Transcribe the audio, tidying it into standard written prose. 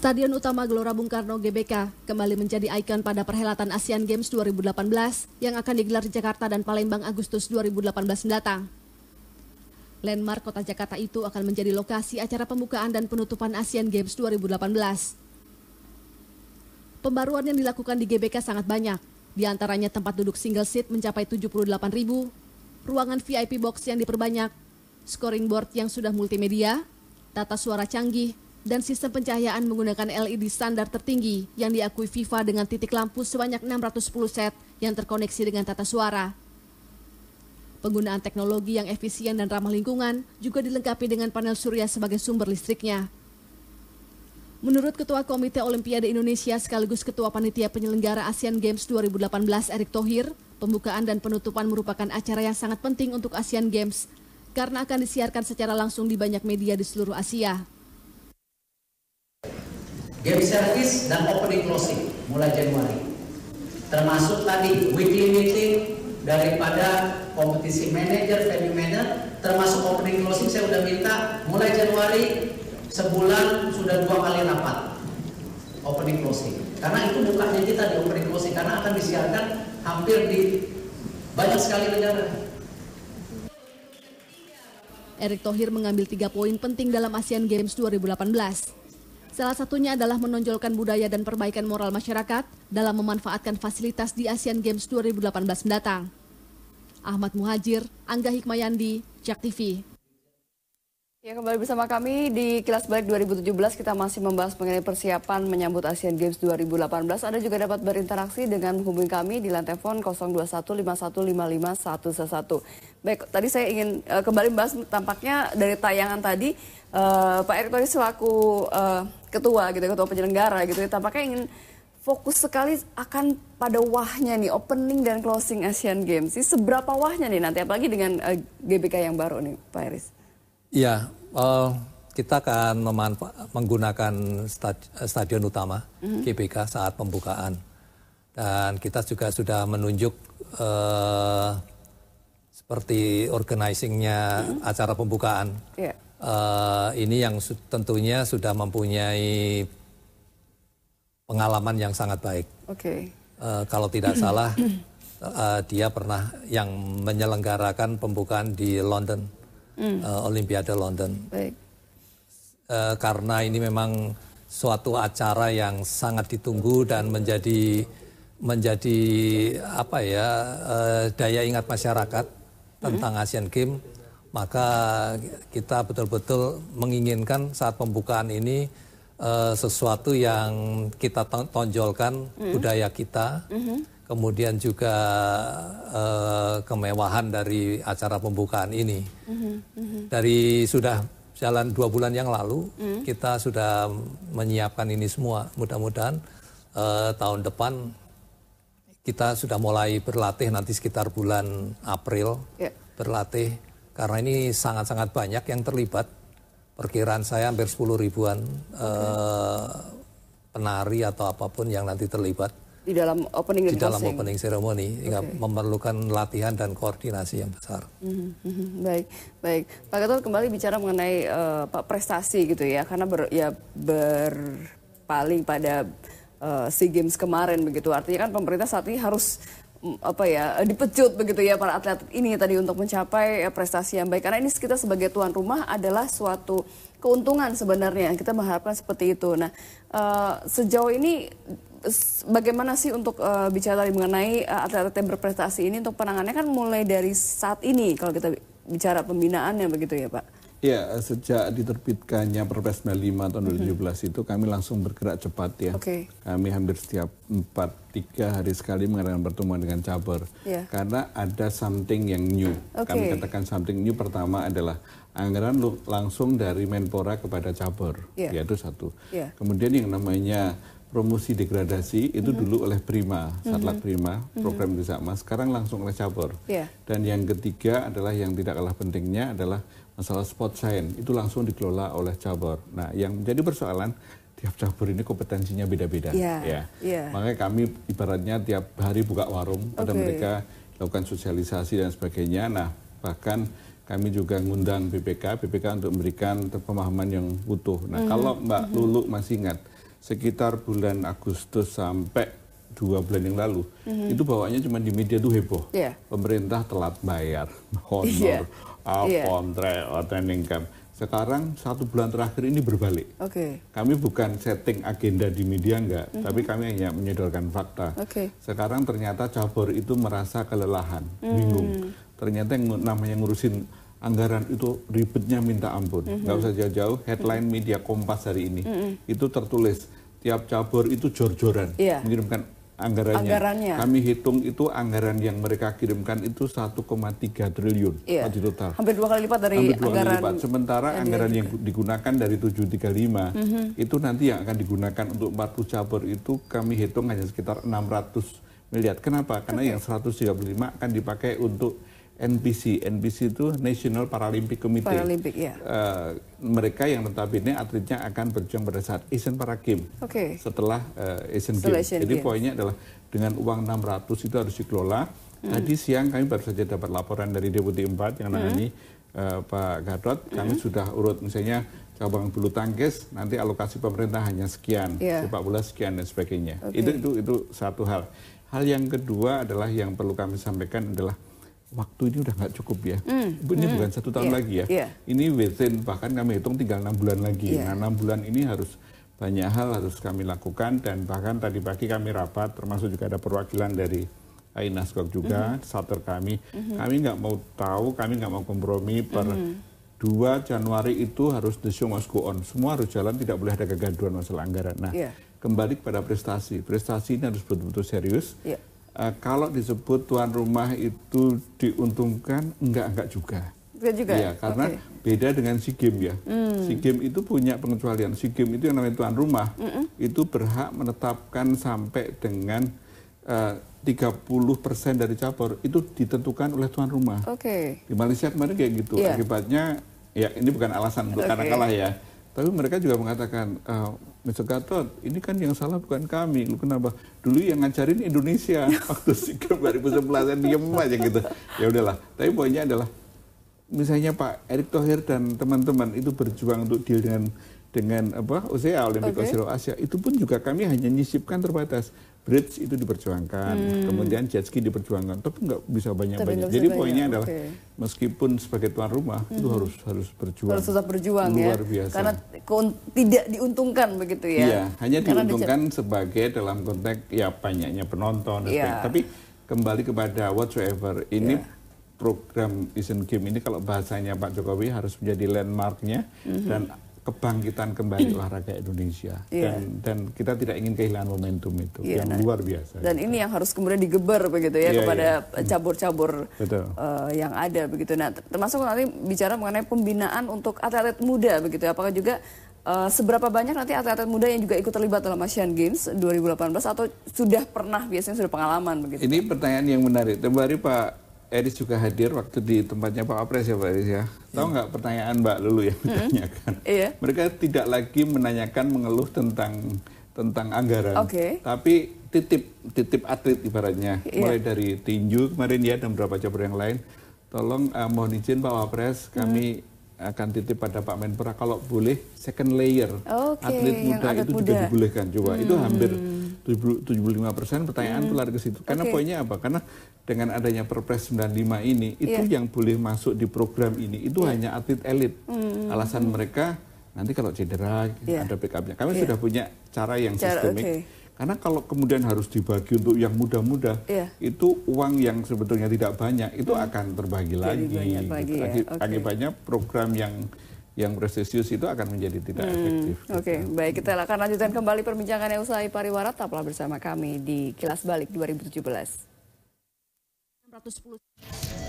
Stadion Utama Gelora Bung Karno GBK kembali menjadi ikon pada perhelatan Asian Games 2018 yang akan digelar di Jakarta dan Palembang Agustus 2018 mendatang. Landmark Kota Jakarta itu akan menjadi lokasi acara pembukaan dan penutupan Asian Games 2018. Pembaruan yang dilakukan di GBK sangat banyak, di antaranya tempat duduk single seat mencapai 78.000, ruangan VIP box yang diperbanyak, scoring board yang sudah multimedia, tata suara canggih, dan sistem pencahayaan menggunakan LED standar tertinggi yang diakui FIFA dengan titik lampu sebanyak 610 set yang terkoneksi dengan tata suara. Penggunaan teknologi yang efisien dan ramah lingkungan juga dilengkapi dengan panel surya sebagai sumber listriknya. Menurut Ketua Komite Olimpiade Indonesia sekaligus Ketua Panitia Penyelenggara Asian Games 2018 Erick Thohir, pembukaan dan penutupan merupakan acara yang sangat penting untuk Asian Games karena akan disiarkan secara langsung di banyak media di seluruh Asia. Game service dan opening closing mulai Januari. Termasuk tadi weekly meeting daripada kompetisi manager, venue manager, termasuk opening closing saya sudah minta mulai Januari sebulan sudah 2 kali rapat opening closing. Karena itu bukannya kita di opening closing karena akan disiarkan hampir di banyak sekali negara. Erick Thohir mengambil 3 poin penting dalam Asian Games 2018. Salah satunya adalah menonjolkan budaya dan perbaikan moral masyarakat dalam memanfaatkan fasilitas di Asian Games 2018 mendatang. Ahmad Muhajir, Angga Hikmayandi, JAK TV. Ya, kembali bersama kami di Kilas Balik 2017, kita masih membahas mengenai persiapan menyambut Asian Games 2018. Anda juga dapat berinteraksi dengan menghubungi kami di lantai telepon 02151555111. Baik, tadi saya ingin kembali membahas tampaknya dari tayangan tadi, Pak Erick Thohir selaku ketua penyelenggara gitu ya, tampaknya ingin fokus sekali akan pada wahnya nih, opening dan closing Asian Games. Ini seberapa wahnya nih nanti, apalagi dengan GBK yang baru nih, Pak Iris? Ya, kita akan menggunakan stadion utama GBK saat pembukaan. Dan kita juga sudah menunjuk seperti organizingnya acara pembukaan. Yeah. Ini yang tentunya sudah mempunyai pengalaman yang sangat baik. Okay. Kalau tidak salah, dia pernah yang menyelenggarakan pembukaan di London. Olimpiade London. Baik. Karena ini memang suatu acara yang sangat ditunggu dan menjadi apa ya, daya ingat masyarakat tentang Asian Games, maka kita betul-betul menginginkan saat pembukaan ini sesuatu yang kita tonjolkan budaya kita. Kemudian juga kemewahan dari acara pembukaan ini. Dari sudah jalan 2 bulan yang lalu, kita sudah menyiapkan ini semua. Mudah-mudahan tahun depan kita sudah mulai berlatih nanti sekitar bulan April. Berlatih, karena ini sangat-sangat banyak yang terlibat. Perkiraan saya hampir 10 ribuan penari atau apapun yang nanti terlibat. Di dalam opening dan dalam opening ceremony, memerlukan latihan dan koordinasi yang besar. Baik, baik. Pak Ketua kembali bicara mengenai prestasi gitu ya, karena berpaling pada SEA Games kemarin begitu. Artinya kan pemerintah saat ini harus dipecut begitu ya para atlet ini tadi untuk mencapai prestasi yang baik. Karena ini kita sebagai tuan rumah adalah suatu keuntungan sebenarnya, kita mengharapkan seperti itu. Nah, sejauh ini bagaimana sih untuk bicara mengenai atlet-atlet yang berprestasi ini untuk penanganannya kan mulai dari saat ini kalau kita bicara pembinaannya begitu ya Pak? Ya, sejak diterbitkannya Perpres 95 tahun 2017 itu kami langsung bergerak cepat ya. Kami hampir setiap 3 hari sekali mengadakan pertemuan dengan cabur. Karena ada something yang new. Kami katakan something new pertama adalah anggaran langsung dari Menpora kepada cabur. Yaitu satu. Kemudian yang namanya promosi degradasi itu dulu oleh Prima, Satlat Prima, program Desa sekarang langsung oleh cabur. Dan yang ketiga adalah yang tidak kalah pentingnya adalah masalah sport science, itu langsung dikelola oleh cabur. Nah, yang menjadi persoalan tiap cabur ini kompetensinya beda-beda. Makanya kami ibaratnya tiap hari buka warung pada mereka lakukan sosialisasi dan sebagainya. Nah, bahkan kami juga ngundang BPK untuk memberikan pemahaman yang utuh. Nah, kalau Mbak Lulu masih ingat, sekitar bulan Agustus sampai 2 bulan yang lalu, itu bawaannya cuma di media tuh heboh. Pemerintah telat bayar, honor, kontrak, training camp. Sekarang 1 bulan terakhir ini berbalik. Kami bukan setting agenda di media enggak, tapi kami hanya menyodorkan fakta. Sekarang ternyata cabur itu merasa kelelahan, bingung. Ternyata yang namanya ngurusin anggaran itu ribetnya minta ampun. Nggak usah jauh-jauh, headline media Kompas hari ini itu tertulis tiap cabur itu jor-joran mengirimkan anggarannya. Kami hitung itu anggaran yang mereka kirimkan itu 1,3 triliun di total. Hampir 2 kali lipat dari anggaran. Sementara anggaran yang digunakan dari 735 itu nanti yang akan digunakan untuk 40 cabur itu kami hitung hanya sekitar 600 miliar. Kenapa? Karena yang 135 akan dipakai untuk NPC. NPC itu National Paralympic Committee. Mereka yang notabene atletnya akan berjuang pada saat Asian Para Games setelah Asian Games. Jadi poinnya adalah dengan uang 600 itu harus dikelola. Tadi siang kami baru saja dapat laporan dari Deputi 4 yang nangani Pak Gatot. Kami sudah urut misalnya cabang bulu tangkis nanti alokasi pemerintah hanya sekian, sepak bola sekian dan sebagainya. Itu satu hal. Hal yang kedua adalah yang perlu kami sampaikan adalah waktu ini udah nggak cukup ya. Ini bukan 1 tahun lagi ya. Ini within, bahkan kami hitung tinggal 6 bulan lagi. Nah 6 bulan ini harus banyak hal harus kami lakukan dan bahkan tadi pagi kami rapat termasuk juga ada perwakilan dari Ainaskog juga, charter kami. Kami nggak mau tahu, kami nggak mau kompromi per 2 Januari itu harus the show must go on. Semua harus jalan, tidak boleh ada kegaduhan masalah anggaran. Nah kembali kepada prestasi. Prestasi ini harus betul-betul serius. Kalau disebut tuan rumah itu diuntungkan, enggak juga. Ya, karena beda dengan SEA Games ya. SEA Games itu punya pengecualian. SEA Games itu yang namanya tuan rumah, itu berhak menetapkan sampai dengan 30% dari cabur itu ditentukan oleh tuan rumah. Di Malaysia kemarin kayak gitu. Akibatnya, ya ini bukan alasan untuk karena kalah ya. Tapi mereka juga mengatakan, Mr. Gatot, ini kan yang salah bukan kami. Lu kenapa? Dulu yang ngajarin Indonesia waktu SEA Games 2011 diem aja gitu. Ya udahlah. Tapi poinnya adalah misalnya Pak Erick Thohir dan teman-teman itu berjuang untuk deal dengan OSEA, Olympic Zero Asia. Itu pun juga kami hanya nyisipkan terbatas. Bridge itu diperjuangkan, kemudian jet ski diperjuangkan, tapi nggak bisa banyak-banyak. Jadi poinnya adalah meskipun sebagai tuan rumah itu harus berjuang. Harus tetap berjuang luar biasa. Karena tidak diuntungkan begitu ya. Iya, hanya diuntungkan sebagai dalam konteks ya banyaknya penonton. Tapi kembali kepada whatsoever ini program Asian Games ini kalau bahasanya Pak Jokowi harus menjadi landmarknya dan kebangkitan kembali olahraga Indonesia dan kita tidak ingin kehilangan momentum itu yang luar biasa. Dan ini yang harus kemudian digeber begitu ya kepada cabur-cabur yang ada begitu. Nah, termasuk nanti bicara mengenai pembinaan untuk atlet muda begitu. Apakah juga seberapa banyak nanti atlet muda yang juga ikut terlibat dalam Asian Games 2018 atau sudah pernah biasanya sudah pengalaman begitu? Ini pertanyaan yang menarik. Kemarin Pak Eris juga hadir waktu di tempatnya Pak Apres ya Pak Eris ya. Tahu nggak pertanyaan Mbak Lulu yang ditanyakan? Mereka tidak lagi menanyakan mengeluh tentang anggaran, tapi titip atlet ibaratnya. Mulai dari tinju kemarin ya dan beberapa cabur yang lain. Tolong mohon izin Pak Wapres, kami akan titip pada Pak Menpora kalau boleh second layer atlet muda itu juga dibolehkan. Coba itu hampir 75% pertanyaan keluar ke situ. Karena poinnya apa? Karena dengan adanya Perpres 95 ini, itu yang boleh masuk di program ini, itu hanya atlet elit. Alasan mereka, nanti kalau cedera, ada backupnya. Kami sudah punya cara yang sistemik. Karena kalau kemudian harus dibagi untuk yang muda-muda, itu uang yang sebetulnya tidak banyak, itu akan terbagi lagi. Akibatnya program yang prestisius itu akan menjadi tidak efektif. Baik, kita akan lanjutkan kembali perbincangannya usai pariwara. Tetaplah bersama kami di Kilas Balik 2017. 610